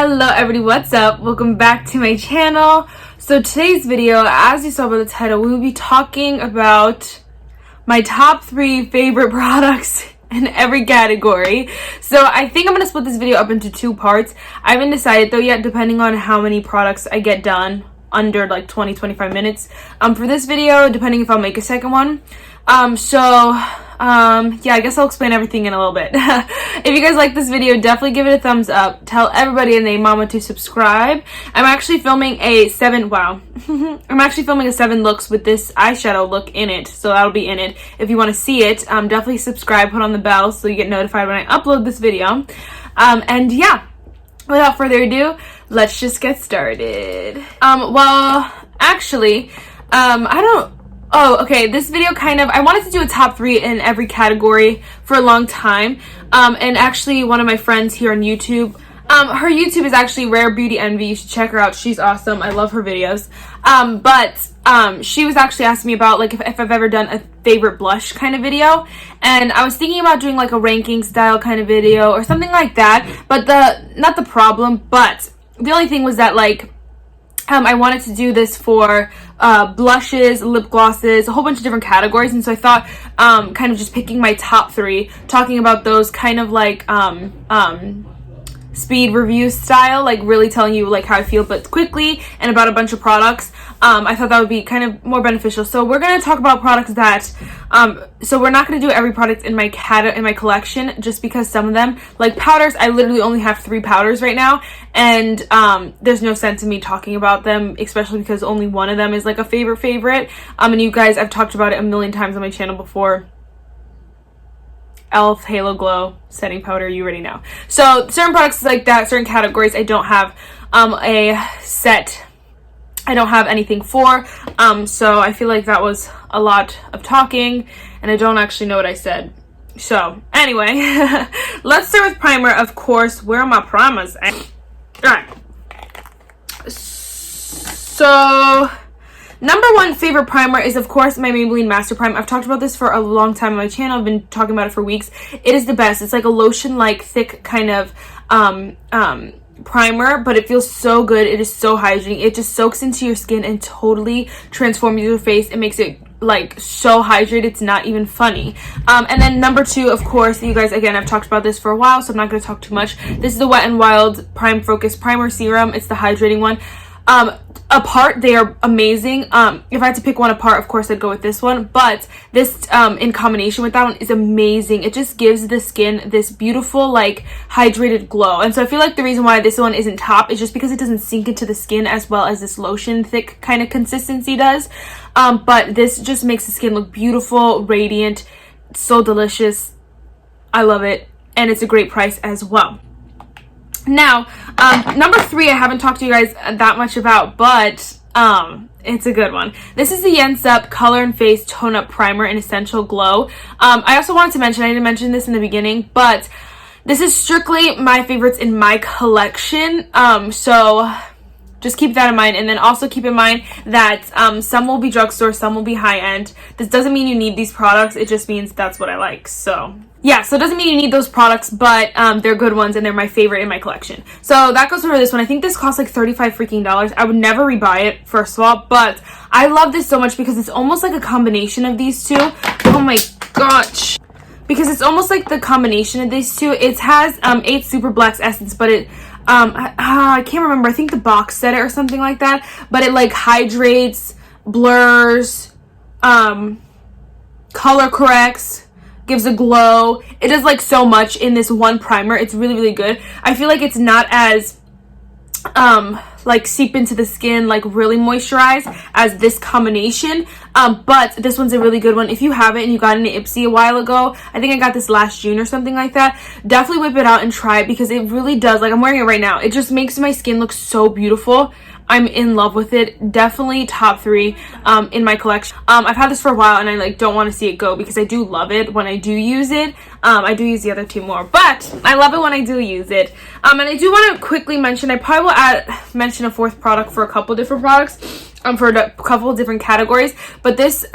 Hello everybody, what's up? Welcome back to my channel. So today's video, as you saw by the title, we will be talking about my top 3 favorite products in every category. So I think I'm going to split this video up into 2 parts. I haven't decided though yet, depending on how many products I get done under like 20-25 minutes for this video, depending if I'll make a second one. Yeah, I guess I'll explain everything in a little bit. If you guys like this video, definitely give it a thumbs up. Tell everybody and their mama to subscribe. I'm actually filming a 7 looks with this eyeshadow look in it, so that'll be in it. If you want to see it, definitely subscribe, put on the bell so you get notified when I upload this video. And yeah, without further ado, let's just get started. This video I wanted to do a top 3 in every category for a long time. And actually one of my friends here on YouTube, her YouTube is actually Rare Beauty Envy. You should check her out. She's awesome. I love her videos. She was actually asking me about like if I've ever done a favorite blush kind of video. And I was thinking about doing like a ranking style kind of video or something like that. But the only thing was that like, I wanted to do this for blushes, lip glosses, a whole bunch of different categories, and so I thought kind of just picking my top 3, talking about those kind of like speed review style, like really telling you like how I feel but quickly and about a bunch of products. I thought that would be kind of more beneficial. So we're going to talk about products that so we're not going to do every product in my collection, just because some of them, like powders, I literally only have 3 powders right now, and there's no sense in me talking about them, especially because only one of them is like a favorite. And you guys, I've talked about it a million times on my channel before. Elf Halo Glow setting powder, you already know. So certain products like that, certain categories, I don't have I don't have anything for, so I feel like that was a lot of talking and I don't actually know what I said. So anyway, let's start with primer. Of course, where are my primers? Alright, so number 1 favorite primer is of course my Maybelline Master Prime. I've talked about this for a long time on my channel. I've been talking about it for weeks. It is the best. It's like a lotion like thick kind of primer, but it feels so good. It is so hydrating. It just soaks into your skin and totally transforms your face. It makes it like so hydrated, it's not even funny. And then number 2, of course, you guys, again, I've talked about this for a while, so I'm not going to talk too much. This is the Wet n Wild Prime Focus Primer Serum. It's the hydrating one. Apart, they are amazing. If I had to pick one apart, of course I'd go with this one, but this in combination with that one is amazing. It just gives the skin this beautiful like hydrated glow. And so I feel like the reason why this one isn't top is just because it doesn't sink into the skin as well as this lotion thick kind of consistency does. But this just makes the skin look beautiful, radiant, so delicious. I love it, and it's a great price as well. Now, number 3, I haven't talked to you guys that much about, but it's a good one. This is the Yensa Color and Face Tone Up Primer in Essential Glow. I also wanted to mention, I didn't mention this in the beginning, but this is strictly my favorites in my collection. So just keep that in mind, and then also keep in mind that some will be drugstore, some will be high-end. This doesn't mean you need these products, it just means that's what I like. So yeah, so it doesn't mean you need those products, but they're good ones and they're my favorite in my collection. So that goes for this one. I think this costs like $35 freaking. I would never rebuy it, first of all, but I love this so much because it's almost like a combination of these two. Oh my gosh. Because it's almost like the combination of these two. It has 8 Super Blacks Essence, but it I can't remember. I think the box said it or something like that, but it like hydrates, blurs, color corrects, gives a glow. It does like so much in this one primer. It's really good. I feel like it's not as like seep into the skin, like really moisturize as this combination, but this one's a really good one. If you have it and you got an Ipsy a while ago, I think I got this last June or something like that, definitely whip it out and try it, because it really does, like I'm wearing it right now, it just makes my skin look so beautiful. I'm in love with it. Definitely top 3 in my collection. I've had this for a while and I like don't want to see it go because I do love it when I do use it. I do use the other 2 more, but I love it when I do use it. And I do want to quickly mention, I probably will mention a 4th product for a couple different products, for a couple different categories, but this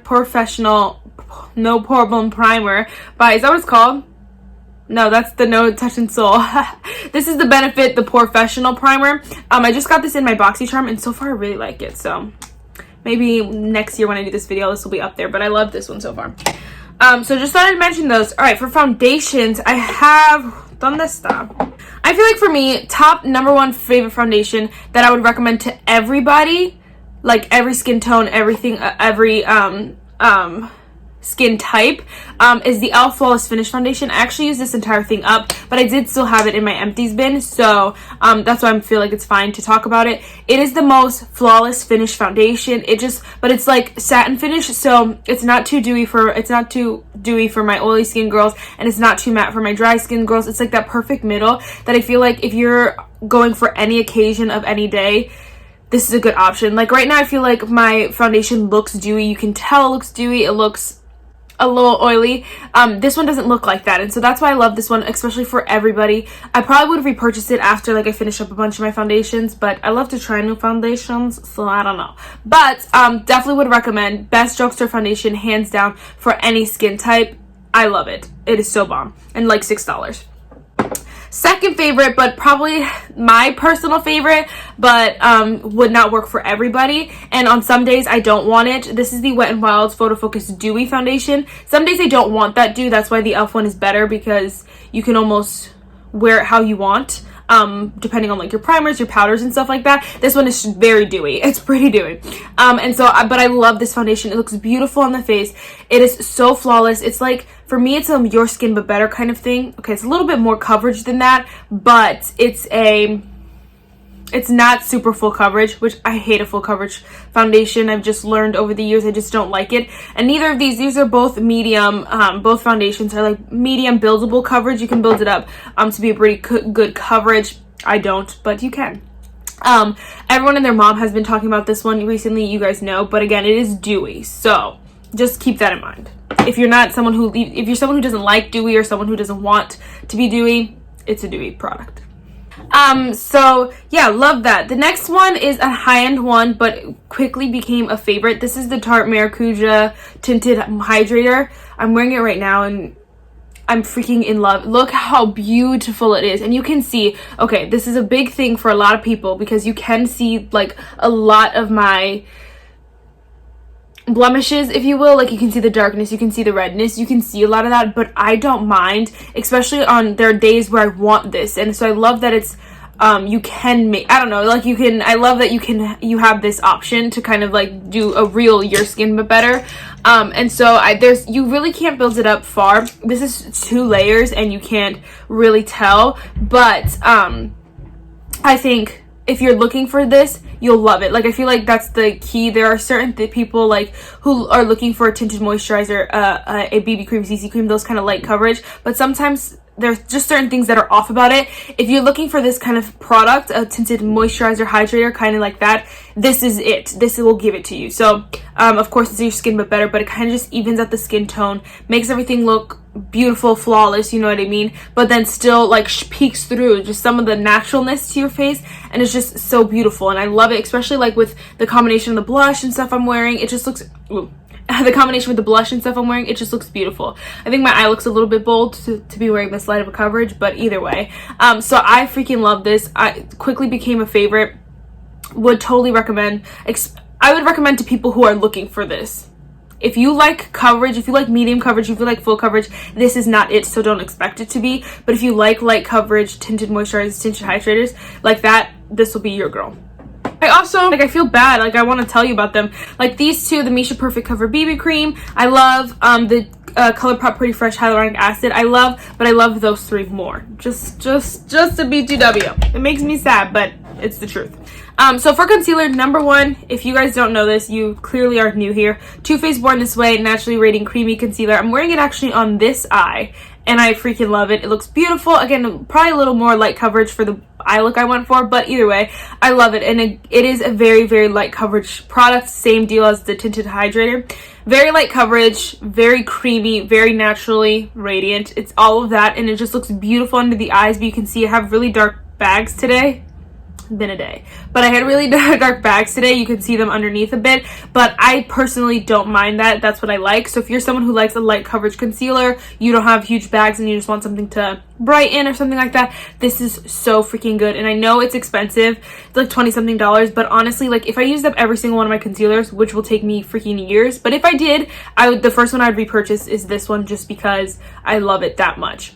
professional No Problem Primer by, is that what it's called? No, that's the No Touch and Soul. This is the Benefit, the Professional Primer. I just got this in my BoxyCharm, and so far I really like it. So maybe next year when I do this video, this will be up there. But I love this one so far. So just thought I'd mention those. All right, for foundations, I have ¿Dónde está? I feel like for me, top #1 favorite foundation that I would recommend to everybody, like every skin tone, everything, every skin type, is the e.l.f. Flawless Finish Foundation. I actually used this entire thing up, but I did still have it in my empties bin, so that's why I feel like it's fine to talk about it. It is the most flawless finish foundation. But it's like satin finish, so it's not too dewy for my oily skin girls, and it's not too matte for my dry skin girls. It's like that perfect middle that I feel like if you're going for any occasion of any day, this is a good option. Like right now, I feel like my foundation looks dewy. You can tell it looks dewy. It looks a little oily. This one doesn't look like that, and so that's why I love this one, especially for everybody. I probably would have repurchased it after like I finish up a bunch of my foundations, but I love to try new foundations, so I don't know. But definitely would recommend. Best drugstore foundation, hands down, for any skin type. I love it. It is so bomb, and like $6. Second favorite, but probably my personal favorite, but would not work for everybody, and on some days I don't want it. This is the Wet n Wild's Photo Focus Dewy Foundation. Some days I don't want that dew. That's why the e.l.f. one is better, because you can almost wear it how you want, depending on like your primers, your powders, and stuff like that. This one is very dewy. It's pretty dewy. And so but I love this foundation. It looks beautiful on the face. It is so flawless. It's like, for me, it's your skin but better kind of thing. Okay, it's a little bit more coverage than that, but it's not super full coverage, which I hate a full coverage foundation. I've just learned over the years I just don't like it. And neither of these are both medium. Both foundations are like medium buildable coverage. You can build it up to be a pretty good coverage. I don't, but you can. Everyone and their mom has been talking about this one recently, you guys know, but again, it is dewy, so just keep that in mind. If you're someone who doesn't like dewy, or someone who doesn't want to be dewy, it's a dewy product. So yeah, love that. The next one is a high-end one, but quickly became a favorite. This is the Tarte Maracuja Tinted Hydrator. I'm wearing it right now, and I'm freaking in love. Look how beautiful it is. And you can see, okay, this is a big thing for a lot of people, because you can see like a lot of my blemishes, if you will. Like you can see the darkness, you can see the redness, you can see a lot of that, but I don't mind, especially on there are days where I want this. And so I love that it's you can make, I don't know, like I love that you have this option to kind of like do a real your skin but better. And so you really can't build it up far. This is 2 layers and you can't really tell, but I think if you're looking for this, you'll love it. Like I feel like that's the key. There are certain people like who are looking for a tinted moisturizer, a BB cream, CC cream, those kind of light coverage, but sometimes there's just certain things that are off about it. If you're looking for this kind of product, a tinted moisturizer hydrator, kind of like that, this is it. This will give it to you. So of course it's your skin but better, but it kind of just evens out the skin tone, makes everything look beautiful, flawless, you know what I mean, but then still like peeks through just some of the naturalness to your face, and it's just so beautiful. And I love it, especially like with the combination of the blush and stuff I'm wearing. It just looks the combination with the blush and stuff I'm wearing, it just looks beautiful. I think my eye looks a little bit bold to be wearing this light of a coverage, but either way, so I freaking love this. I quickly became a favorite. Would totally recommend. I would recommend to people who are looking for this. If you like coverage, if you like medium coverage, if you like full coverage, this is not it, so don't expect it to be. But if you like light coverage, tinted moisturizers, tinted hydrators like that, this will be your girl. I also, like, I feel bad, like, I want to tell you about them. Like, these two, the Misha Perfect Cover BB Cream, I love, the Colourpop Pretty Fresh Hyaluronic Acid, but I love those 3 more. Just a BTW. It makes me sad, but it's the truth. So for concealer, #1, if you guys don't know this, you clearly are new here. Too Faced Born This Way Naturally Radiant Creamy Concealer. I'm wearing it actually on this eye, and I freaking love it. It looks beautiful. Again, probably a little more light coverage for the eye look I went for, but either way, I love it. And it is a very, very light coverage product. Same deal as the Tinted Hydrator. Very light coverage, very creamy, very naturally radiant. It's all of that, and it just looks beautiful under the eyes, but you can see I have really dark bags today. been a day. But I had really dark bags today. You can see them underneath a bit, but I personally don't mind that. That's what I like. So if you're someone who likes a light coverage concealer, you don't have huge bags and you just want something to brighten or something like that, this is so freaking good. And I know it's expensive, it's like 20 something dollars, but honestly, like if I used up every single one of my concealers, which will take me freaking years, but if I did, the first one I'd repurchase is this one, just because I love it that much.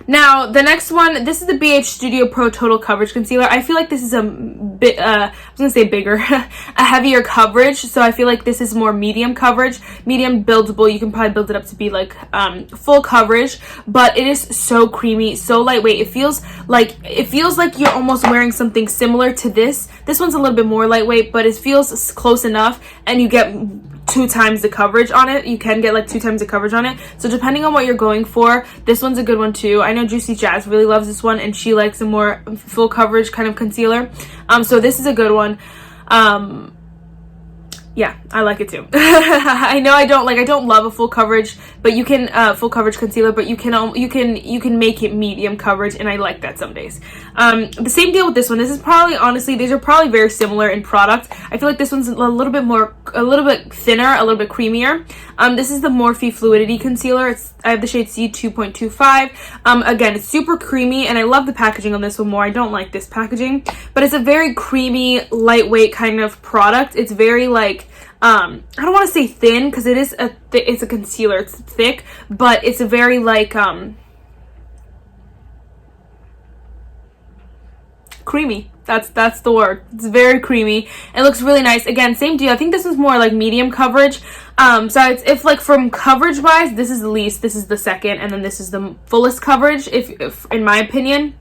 Now, the next one, this is the BH Studio Pro Total Coverage Concealer. I feel like this is a bit, I was going to say bigger, a heavier coverage. So I feel like this is more medium coverage, medium buildable. You can probably build it up to be like full coverage, but it is so creamy, so lightweight. It feels like you're almost wearing something similar to this. This one's a little bit more lightweight, but it feels close enough, and you get 2 times the coverage on it. You can get like 2 times the coverage on it. So depending on what you're going for, this one's a good one too. I know Juicy Jazz really loves this one, and she likes a more full coverage kind of concealer. So this is a good one. Yeah, I like it too. I know I don't love a full coverage, but you can full coverage concealer, but you can make it medium coverage, and I like that some days. The same deal with this one. This is probably, honestly, these are probably very similar in product. I feel like this one's a little bit thinner, a little bit creamier. This is the Morphe Fluidity Concealer. I have the shade C2.25. Again, it's super creamy, and I love the packaging on this one more. I don't like this packaging, but it's a very creamy, lightweight kind of product. It's very like, I don't want to say thin, because it's a concealer. It's thick, but it's a very like, creamy. That's the word. It's very creamy. It looks really nice. Again, same deal. I think this is more like medium coverage. So if like from coverage wise, this is the least, this is the second, and then this is the fullest coverage, if in my opinion.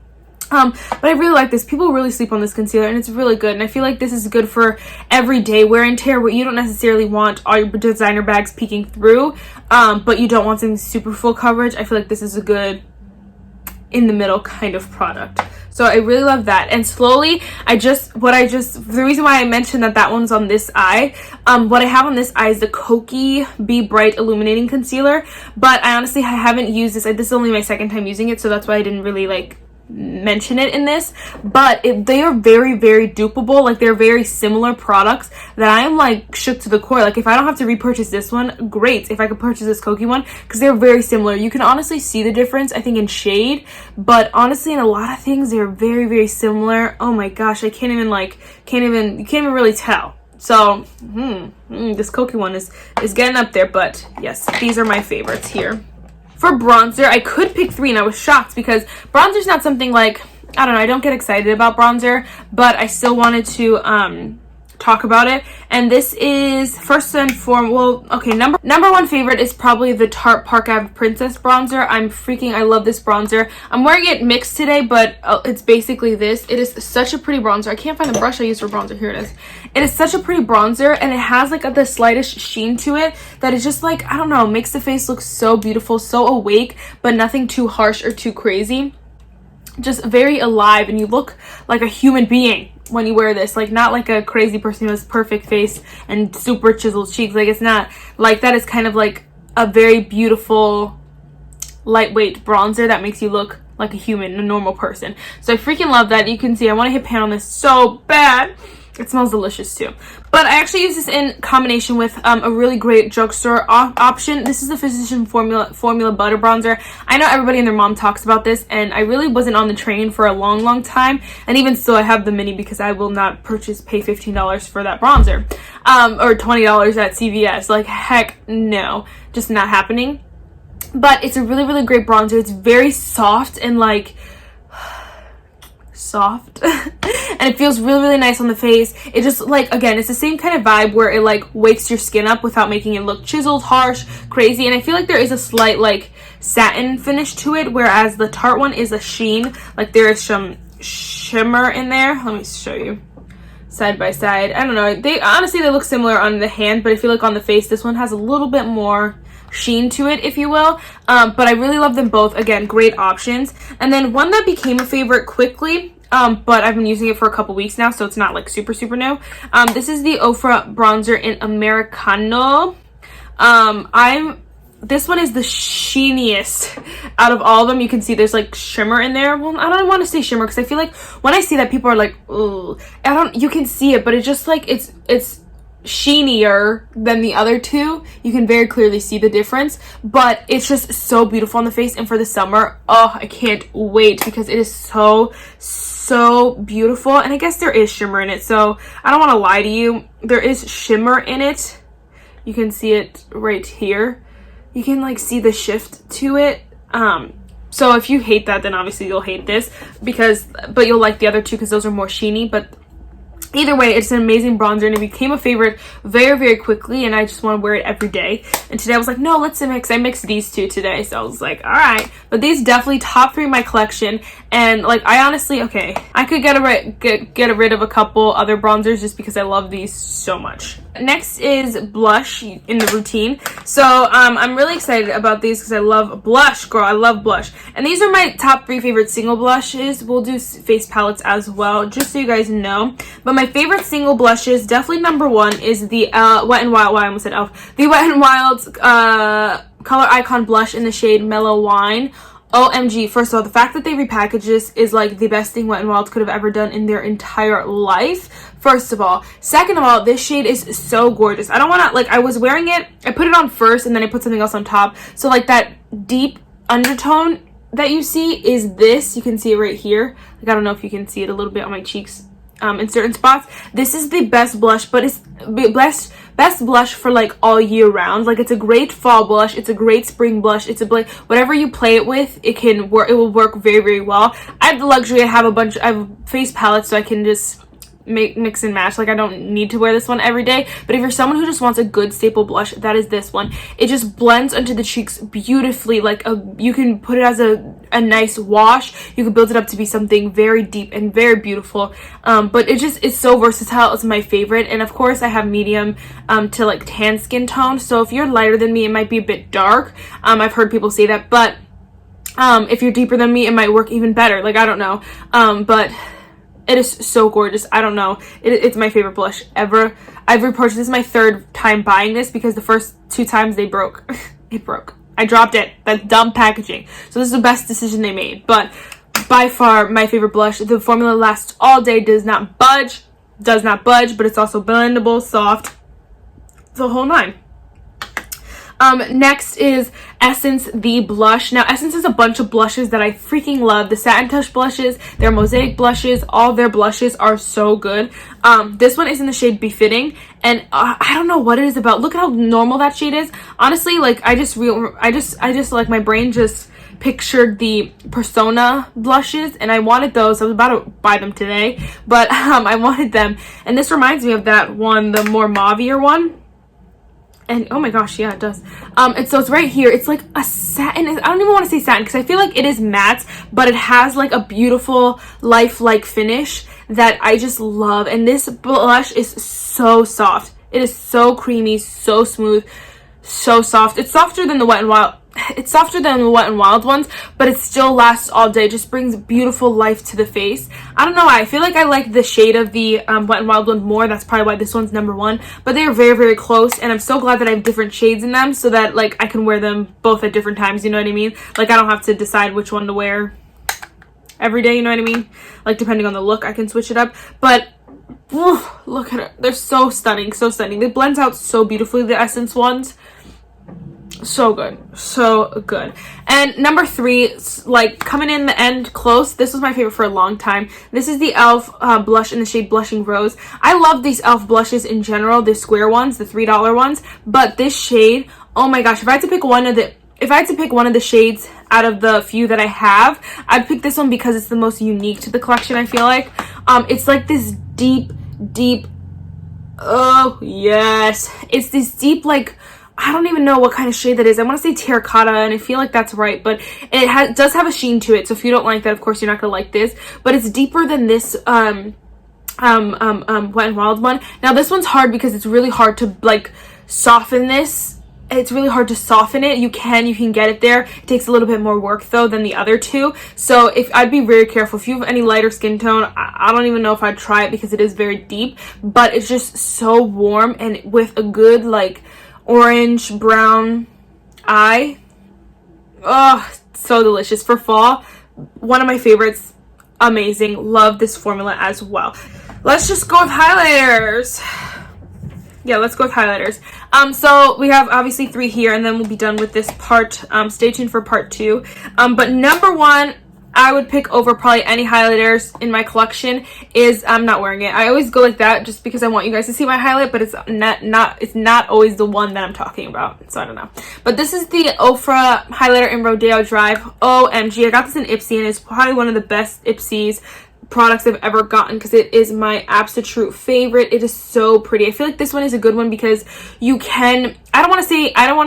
But I really like this. People really sleep on this concealer, and it's really good. And I feel like this is good for everyday wear and tear, where you don't necessarily want all your designer bags peeking through, but you don't want something super full coverage. I feel like this is a good in the middle kind of product. So I really love that. And slowly, the reason why I mentioned that one's on this eye, what I have on this eye is the Kokie Be Bright Illuminating Concealer, but I honestly haven't used this. This is only my second time using it, so that's why I didn't really like mention it in this, but they are very, very dupeable. Like, they're very similar products that I am like shook to the core. Like, if I don't have to repurchase this one, great. If I could purchase this Kokie one, because they're very similar. You can honestly see the difference, I think, in shade, but honestly in a lot of things they're very, very similar. Oh my gosh, I can't even really tell. So this Kokie one is getting up there, but yes, these are my favorites here. For bronzer, I could pick 3, and I was shocked because bronzer's not something like, I don't know, I don't get excited about bronzer, but I still wanted to talk about it. And this is first and foremost, well, okay, number 1 favorite is probably the Tarte Park Ave Princess bronzer. I love this bronzer. I'm wearing it mixed today, but it's basically this. It is such a pretty bronzer. I can't find the brush I use for bronzer. Here it is. It is such a pretty bronzer, and it has like the slightest sheen to it that is just like, I don't know, makes the face look so beautiful, so awake, but nothing too harsh or too crazy. Just very alive, and you look like a human being when you wear this. Like, not like a crazy person who has perfect face and super chiseled cheeks. Like, it's not like that. It's kind of like a very beautiful, lightweight bronzer that makes you look like a human, a normal person. So I freaking love that. You can see I want to hit pan on this so bad. It smells delicious too. But I actually use this in combination with a really great drugstore option. This is the Physician Formula Butter Bronzer. I know everybody and their mom talks about this, and I really wasn't on the train for a long time. And even still, I have the mini because I will not pay $15 for that bronzer. Or $20 at CVS. Like, heck no. Just not happening. But it's a really, really great bronzer. It's very soft and like soft and it feels really, really nice on the face. It just, like, again, it's the same kind of vibe where it like wakes your skin up without making it look chiseled, harsh, crazy. And I feel like there is a slight like satin finish to it, whereas the Tarte one is a sheen. Like, there is some shimmer in there. Let me show you side by side. I don't know, they look similar on the hand, but I feel like on the face this one has a little bit more sheen to it, if you will. But I really love them both. Again, great options. And then one that became a favorite quickly, but I've been using it for a couple weeks now, so it's not like super new. This is the Ofra bronzer in Americano. I'm this one is the sheeniest out of all of them. You can see there's like shimmer in there. Well, I don't want to say shimmer because I feel like when I see that, people are like, ooh, you can see it, but it's just like, it's sheenier than the other two. You can very clearly see the difference, but it's just so beautiful on the face. And for the summer, oh, I can't wait because it is so beautiful. And I guess there is shimmer in it, so I don't want to lie to you, there is shimmer in it. You can see it right here. You can like see the shift to it. So if you hate that, then obviously you'll hate this but you'll like the other two because those are more sheeny. But either way, it's an amazing bronzer and it became a favorite very, very quickly, and I just want to wear it every day. And today I was like, no, let's mix. I mixed these two today, so I was like, all right. But these definitely top 3 in my collection, and like I honestly, okay, I could get rid of a couple other bronzers just because I love these so much. Next is blush in the routine. So I'm really excited about these because I love blush, girl. I love blush. And these are my top 3 favorite single blushes. We'll do face palettes as well, just so you guys know. But my favorite single blushes, definitely number 1 is the Wet n Wild. Well, I almost said Elf. The Wet n Wild Color Icon blush in the shade Mellow Wine. OMG, first of all, the fact that they repackaged this is like the best thing Wet n Wild could have ever done in their entire life. First of all. Second of all, this shade is so gorgeous. I don't want to, like, I was wearing it, I put it on first and then I put something else on top. So like that deep undertone that you see is this. You can see it right here. Like, I don't know if you can see it a little bit on my cheeks. In certain spots. This is the best blush, but it's best blush for like all year round. Like, it's a great fall blush, it's a great spring blush, it's a whatever you play it with, it will work very, very well. I have the luxury, I have face palettes, so I can just mix and match. Like, I don't need to wear this one every day, but if you're someone who just wants a good staple blush, that is this one. It just blends onto the cheeks beautifully. Like, you can put it as a nice wash, you can build it up to be something very deep and very beautiful. But it's so versatile. It's my favorite. And of course I have medium to like tan skin tone, so if you're lighter than me, it might be a bit dark. I've heard people say that, but if you're deeper than me, it might work even better. Like, I don't know. But it is so gorgeous. I don't know. It's my favorite blush ever. I've repurchased this. Is my 3rd time buying this because the first 2 times they broke. It broke. I dropped it. That's dumb packaging. So this is the best decision they made. But by far my favorite blush. The formula lasts all day. Does not budge. But it's also blendable, soft. The whole 9. Next is Essence the blush. Now, Essence is a bunch of blushes that I freaking love. The Satin Touch blushes, their Mosaic blushes, all their blushes are so good. This one is in the shade Befitting, and I don't know what it is about. Look at how normal that shade is. Honestly, like, I just like, my brain just pictured the Persona blushes, and I wanted those. I was about to buy them today, but I wanted them, and this reminds me of that one, the more mauve-ier one. And oh my gosh, yeah, it does. And so it's right here. It's like a satin. I don't even want to say satin because I feel like it is matte, but it has like a beautiful lifelike finish that I just love. And this blush is so soft. It is so creamy, so smooth, so soft. It's softer than the Wet n Wild. It's softer than the Wet n Wild ones, but it still lasts all day. It just brings beautiful life to the face. I don't know why. I feel like I like the shade of the Wet n Wild one more. That's probably why this one's number 1. But they are very, very close, and I'm so glad that I have different shades in them so that like I can wear them both at different times. You know what I mean? Like, I don't have to decide which one to wear every day. You know what I mean? Like, depending on the look, I can switch it up. But look at it. They're so stunning, so stunning. They blend out so beautifully, the Essence ones. So good, so good. And number 3, like coming in the end close, this was my favorite for a long time. This is the e.l.f. Blush in the shade Blushing Rose. I love these e.l.f. blushes in general, the square ones, the $3 ones, but this shade, oh my gosh, if I had to pick one of the shades out of the few that I have, I'd pick this one because it's the most unique to the collection, I feel like. It's like this deep, oh yes, it's this deep, like, I don't even know what kind of shade that is. I want to say terracotta, and I feel like that's right, but it does have a sheen to it. So if you don't like that, of course you're not gonna like this. But it's deeper than this Wet n Wild one. Now this one's hard because it's really hard to like soften this. It's really hard to soften it. You can get it there. It takes a little bit more work though than the other two. So I'd be very careful. If you have any lighter skin tone, I don't even know if I'd try it because it is very deep. But it's just so warm and with a good like orange brown eye. Oh, so delicious. For fall, one of my favorites. Amazing. Love this formula as well. Let's just go with highlighters. Yeah, let's go with highlighters. So we have obviously 3 here, and then we'll be done with this part. Stay tuned for part 2. But number 1, I would pick over probably any highlighters in my collection is, I'm not wearing it. I always go like that just because I want you guys to see my highlight, but it's not always the one that I'm talking about. So I don't know. But this is the Ofra highlighter in Rodeo Drive. OMG, I got this in Ipsy, and it's probably one of the best Ipsy's products I've ever gotten because it is my absolute favorite. It is so pretty. I feel like this one is a good one because you can, I don't want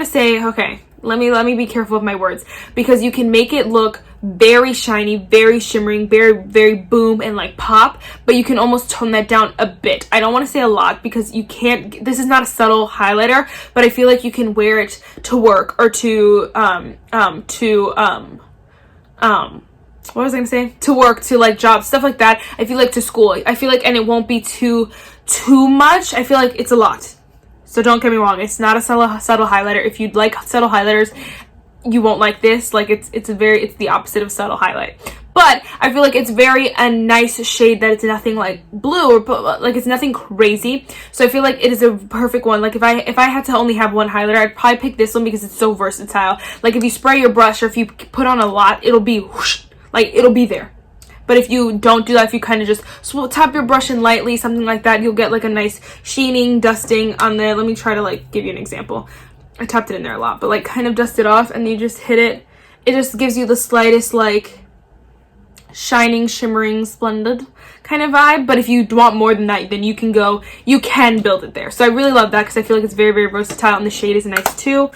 to say, okay, let me be careful with my words, because you can make it look very shiny, very shimmering, very boom and like pop, but you can almost tone that down a bit. I don't want to say a lot because you can't, this is not a subtle highlighter, but I feel like you can wear it to work or what was I gonna say? To work, to like jobs, stuff like that. I feel like to school. I feel like, and it won't be too much. I feel like it's a lot. So don't get me wrong. It's not a subtle highlighter. If you'd like subtle highlighters, you won't like this. Like it's the opposite of subtle highlight. But I feel like it's a nice shade that it's nothing like blue or like it's nothing crazy. So I feel like it is a perfect one. Like if I had to only have one highlighter, I'd probably pick this one because it's so versatile. Like if you spray your brush or if you put on a lot, it'll be whoosh, like it'll be there. But if you don't do that, if you kind of just tap your brush in lightly, something like that, you'll get like a nice sheening, dusting on there. Let me try to like give you an example. I tapped it in there a lot, but like kind of dust it off and you just hit it. It just gives you the slightest like shining, shimmering, splendid kind of vibe. But if you want more than that, then you can build it there. So I really love that because I feel like it's very versatile and the shade is nice too.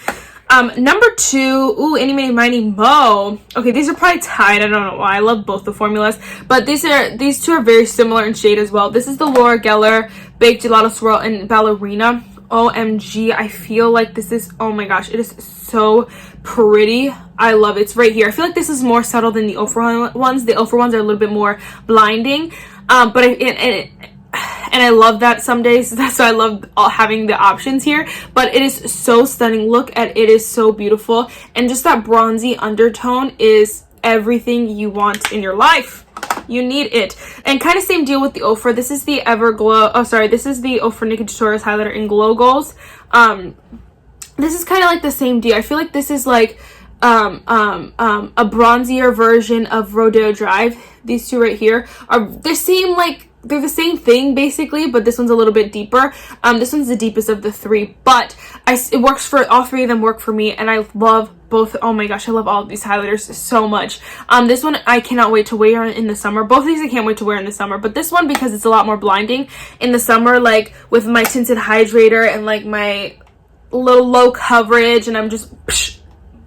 Number 2, ooh, Any Mini Miny Mo. Okay, these are probably tied. I don't know why. I love both the formulas, but these 2 are very similar in shade as well. This is the Laura Geller Baked Gelato Swirl in Ballerina. OMG, I feel like this is, oh my gosh, it is so pretty. I love it. It's right here. I feel like this is more subtle than the Ofra ones. The Ofra ones are a little bit more blinding, but and I love that some days. That's why I love having the options here. But it is so stunning. Look at it. It is so beautiful. And just that bronzy undertone is everything you want in your life. You need it. And kind of same deal with the Ofra. This is the Everglow. Oh, sorry. This is the Ofra Naked Tutorials highlighter in Glow Goals. This is kind of like the same deal. I feel like this is like a bronzier version of Rodeo Drive. These 2 right here are the same, like they're the same thing basically, but this one's a little bit deeper. This one's the deepest of the 3, but it works for all 3 of them. Work for me, and I love both. Oh my gosh, I love all of these highlighters so much. This one I cannot wait to wear in the summer. Both of these I can't wait to wear in the summer, but this one because it's a lot more blinding in the summer, like with my tinted hydrator and like my little low coverage, and I'm just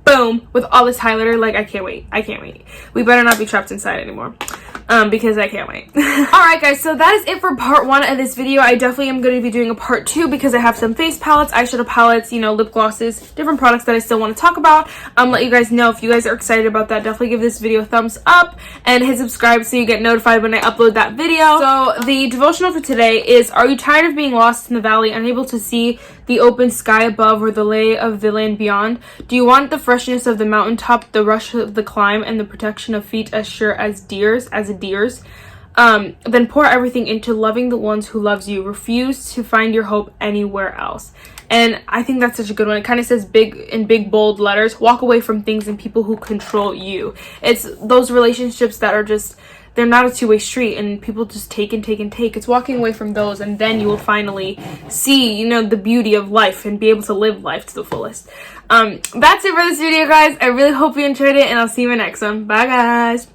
boom with all this highlighter. Like I can't wait. We better not be trapped inside anymore. Because I can't wait. Alright guys, so that is it for part 1 of this video. I definitely am going to be doing a part 2 because I have some face palettes, eyeshadow palettes, you know, lip glosses, different products that I still want to talk about. Let you guys know if you guys are excited about that. Definitely give this video a thumbs up and hit subscribe so you get notified when I upload that video. So the devotional for today is, are you tired of being lost in the valley, unable to see the open sky above or the lay of the land beyond? Do you want the freshness of the mountaintop, the rush of the climb, and the protection of feet as sure as deer's? Then pour everything into loving the ones who loves you. Refuse to find your hope anywhere else. And I think that's such a good one. It kind of says big bold letters, walk away from things and people who control you. It's those relationships that are just, they're not a two-way street and people just take and take and take. It's walking away from those, and then you will finally see, you know, the beauty of life and be able to live life to the fullest. That's it for this video, guys. I really hope you enjoyed it, and I'll see you in my next one. Bye, guys.